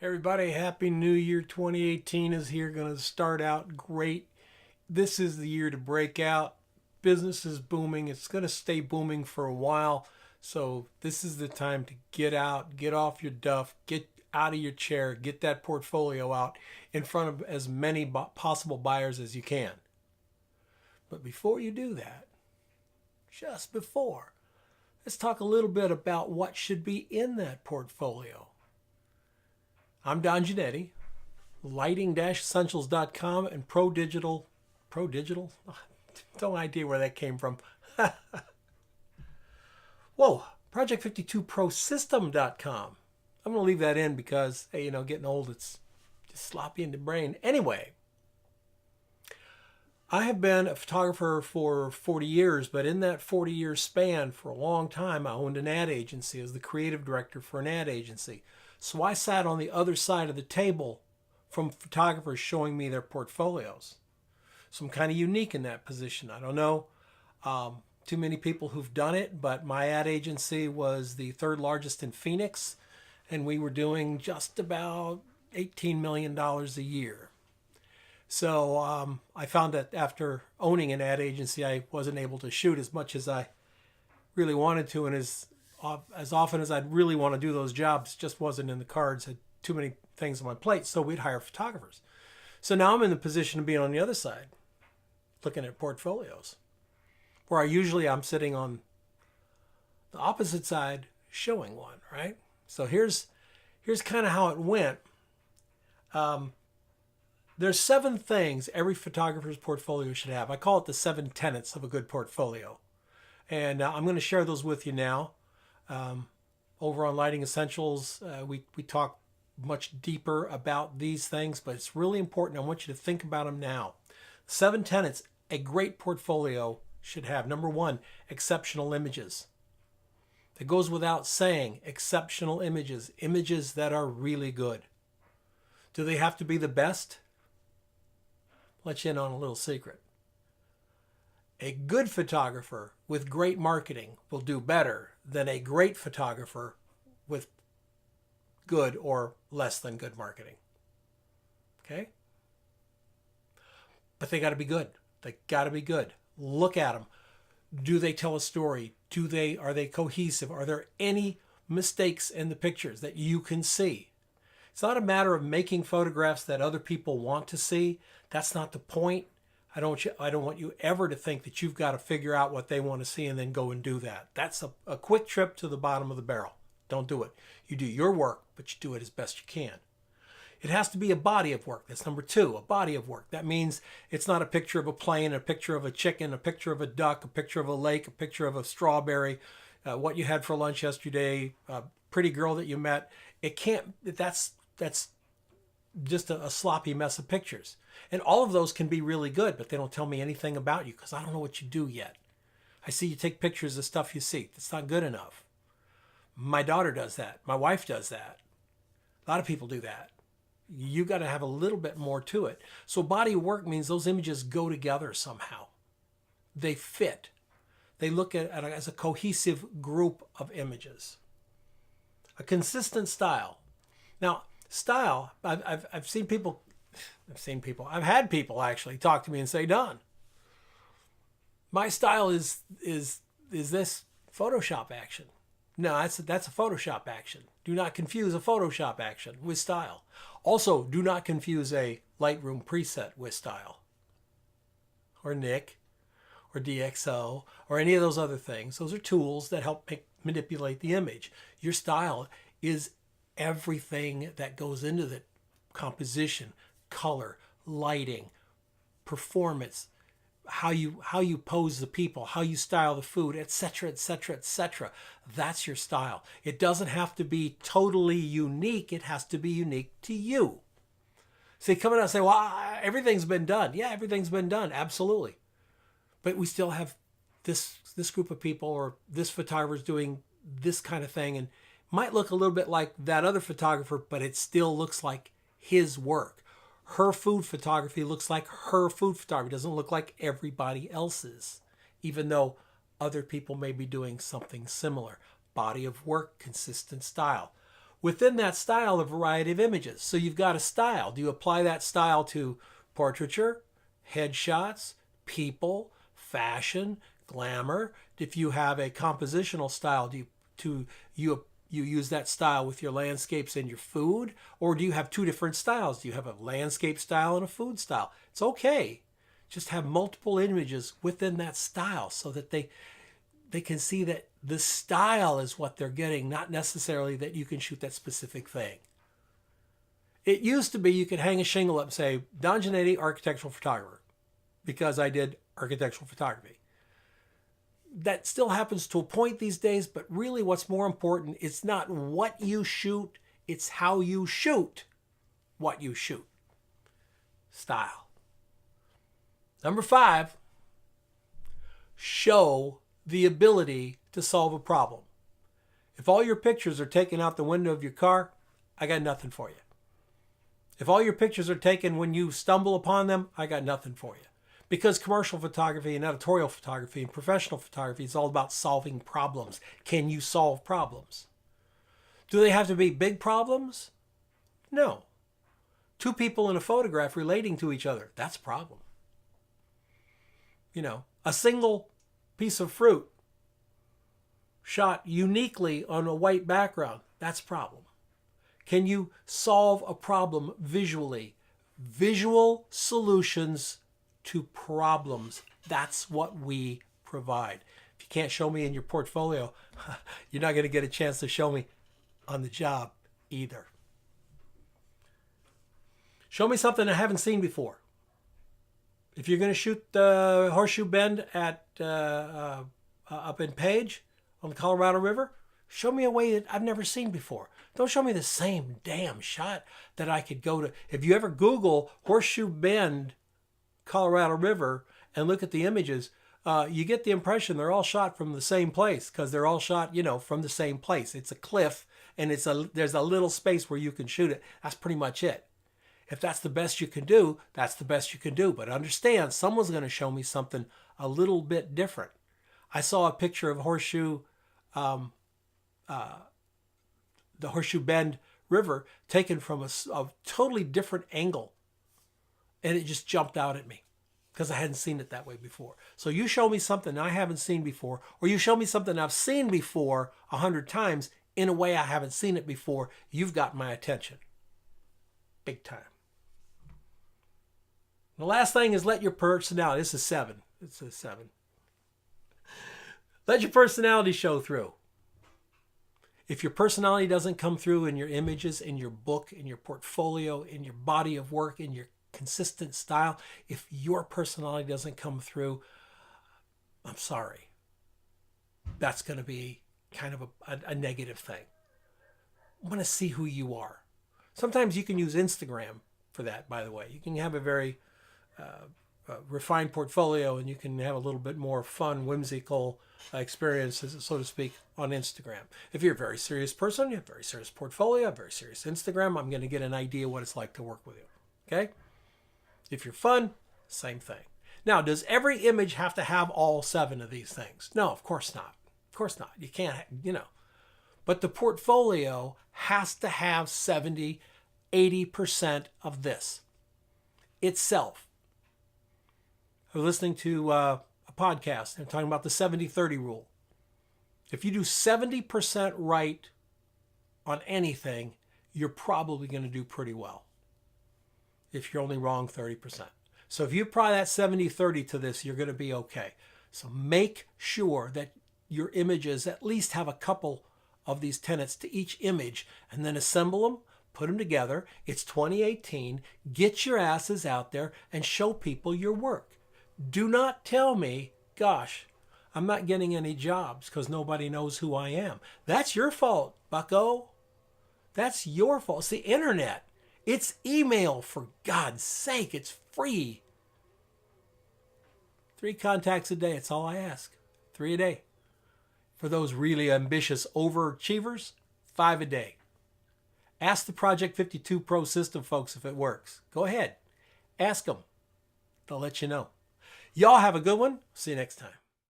Everybody, Happy New Year. 2018 is here, going to start out great. This is the year to break out. Business is booming. It's going to stay booming for a while. So this is the time to get out, get off your duff, get out of your chair, get that portfolio out in front of as many possible buyers as you can. But before you do that, just before, let's talk a little bit about what should be in that portfolio. I'm Don Giannatti, lighting-essentials.com and Pro Digital. No idea where that came from. Whoa, Project 52 ProSystem.com. I'm going to leave that in because, hey, getting old, it's just sloppy in the brain. Anyway, I have been a photographer for 40 years, but in that 40-year span, for a long time, I owned an ad agency as the creative director for an ad agency. So I sat on the other side of the table from photographers showing me their portfolios. So I'm kind of unique in that position. I don't know too many people who've done it, but my ad agency was the third largest in Phoenix, and we were doing just about $18 million a year. So I found that after owning an ad agency, I wasn't able to shoot as much as I really wanted to, and as often as I'd really want to do those jobs, just wasn't in the cards. Had too many things on my plate, so we'd hire photographers. So now I'm in the position of being on the other side, looking at portfolios, where I'm sitting on the opposite side, showing one. Right. So here's kind of how it went. There's 7 things every photographer's portfolio should have. I call it the 7 tenets of a good portfolio, and I'm going to share those with you now. Over on Lighting Essentials, we talk much deeper about these things, but it's really important. I want you to think about them now. 7 tenets a great portfolio should have. Number 1, exceptional images. It goes without saying, exceptional images, images that are really good. Do they have to be the best? Let you in on a little secret. A good photographer with great marketing will do better than a great photographer with good or less than good marketing. Okay? But they got to be good. They got to be good. Look at them. Do they tell a story? Are they cohesive? Are there any mistakes in the pictures that you can see? It's not a matter of making photographs that other people want to see. That's not the point. I don't want you ever to think that you've got to figure out what they want to see and then go and do that. That's a quick trip to the bottom of the barrel. Don't do it. You do your work, but you do it as best you can. It has to be a body of work. That's number 2, a body of work. That means it's not a picture of a plane, a picture of a chicken, a picture of a duck, a picture of a lake, a picture of a strawberry, what you had for lunch yesterday, a pretty girl that you met. It can't, that's just a sloppy mess of pictures. And all of those can be really good, but they don't tell me anything about you because I don't know what you do yet. I see you take pictures of stuff you see. That's not good enough. My daughter does that. My wife does that. A lot of people do that. You got to have a little bit more to it. So body of work means those images go together somehow. They fit. They look at it as a cohesive group of images. A consistent style. Now, style, I've had people actually talk to me and say, Don, my style is this Photoshop action. No, that's a Photoshop action. Do not confuse a Photoshop action with style. Also, do not confuse a Lightroom preset with style, or Nik, or DxO, or any of those other things. Those are tools that help manipulate the image. Your style is everything that goes into the composition, color, lighting, performance, how you pose the people, how you style the food, etc., etc., etc. That's your style. It doesn't have to be totally unique. It has to be unique to you. So you come in and say, well, everything's been done. Yeah, everything's been done. Absolutely. But we still have this group of people, or this photographer's doing this kind of thing, and might look a little bit like that other photographer, but it still looks like his work. Her food photography looks like her food photography. It doesn't look like everybody else's, even though other people may be doing something similar. Body of work, consistent style. within that style, a variety of images. So you've got a style. Do you apply that style to portraiture, headshots, people, fashion, glamour? If you have a compositional style, do you use that style with your landscapes and your food? Or do you have two different styles? Do you have a landscape style and a food style? It's okay. Just have multiple images within that style so that they can see that the style is what they're getting, not necessarily that you can shoot that specific thing. It used to be you could hang a shingle up and say, Don Giannatti, architectural photographer, because I did architectural photography. That still happens to a point these days, but really what's more important, it's not what you shoot, it's how you shoot what you shoot. Style. Number 5, show the ability to solve a problem. If all your pictures are taken out the window of your car, I got nothing for you. If all your pictures are taken when you stumble upon them, I got nothing for you. Because commercial photography and editorial photography and professional photography is all about solving problems. Can you solve problems? Do they have to be big problems? No. 2 people in a photograph relating to each other, that's a problem. You know, a single piece of fruit shot uniquely on a white background, that's a problem. Can you solve a problem visually? Visual solutions to problems. That's what we provide. If you can't show me in your portfolio, you're not going to get a chance to show me on the job either. Show me something I haven't seen before. If you're going to shoot the Horseshoe Bend at up in Page on the Colorado River, show me a way that I've never seen before. Don't show me the same damn shot that I could go to. If you ever Google Horseshoe Bend, Colorado River, and look at the images, you get the impression they're all shot from the same place because they're all shot, from the same place. It's a cliff, and there's a little space where you can shoot it. That's pretty much it. If that's the best you can do, that's the best you can do. But understand, someone's going to show me something a little bit different. I saw a picture of the Horseshoe Bend River taken from a totally different angle. And it just jumped out at me because I hadn't seen it that way before. So you show me something I haven't seen before, or you show me something I've seen before 100 times in a way I haven't seen it before, you've got my attention. Big time. The last thing is let your personality. This is 7. It's a 7. Let your personality show through. If your personality doesn't come through in your images, in your book, in your portfolio, in your body of work, in your consistent style, if your personality doesn't come through, I'm sorry. That's going to be kind of a negative thing. I want to see who you are. Sometimes you can use Instagram for that, by the way. You can have a very refined portfolio, and you can have a little bit more fun, whimsical experiences, so to speak, on Instagram. If you're a very serious person, you have a very serious portfolio, a very serious Instagram, I'm going to get an idea what it's like to work with you. Okay? If you're fun, same thing. Now, does every image have to have all 7 of these things? No, of course not. Of course not. You can't, But the portfolio has to have 70, 80% of this itself. I was listening to a podcast and talking about the 70-30 rule. If you do 70% right on anything, you're probably going to do pretty well. If you're only wrong 30%. So if you apply that 70-30 to this, you're going to be okay. So make sure that your images at least have a couple of these tenets to each image, and then assemble them, put them together. It's 2018. Get your asses out there and show people your work. Do not tell me, gosh, I'm not getting any jobs because nobody knows who I am. That's your fault, bucko. That's your fault. It's the internet. It's email, for God's sake. It's free. 3 contacts a day. That's all I ask. 3 a day. For those really ambitious overachievers, 5 a day. Ask the Project 52 Pro system folks if it works. Go ahead. Ask them. They'll let you know. Y'all have a good one. See you next time.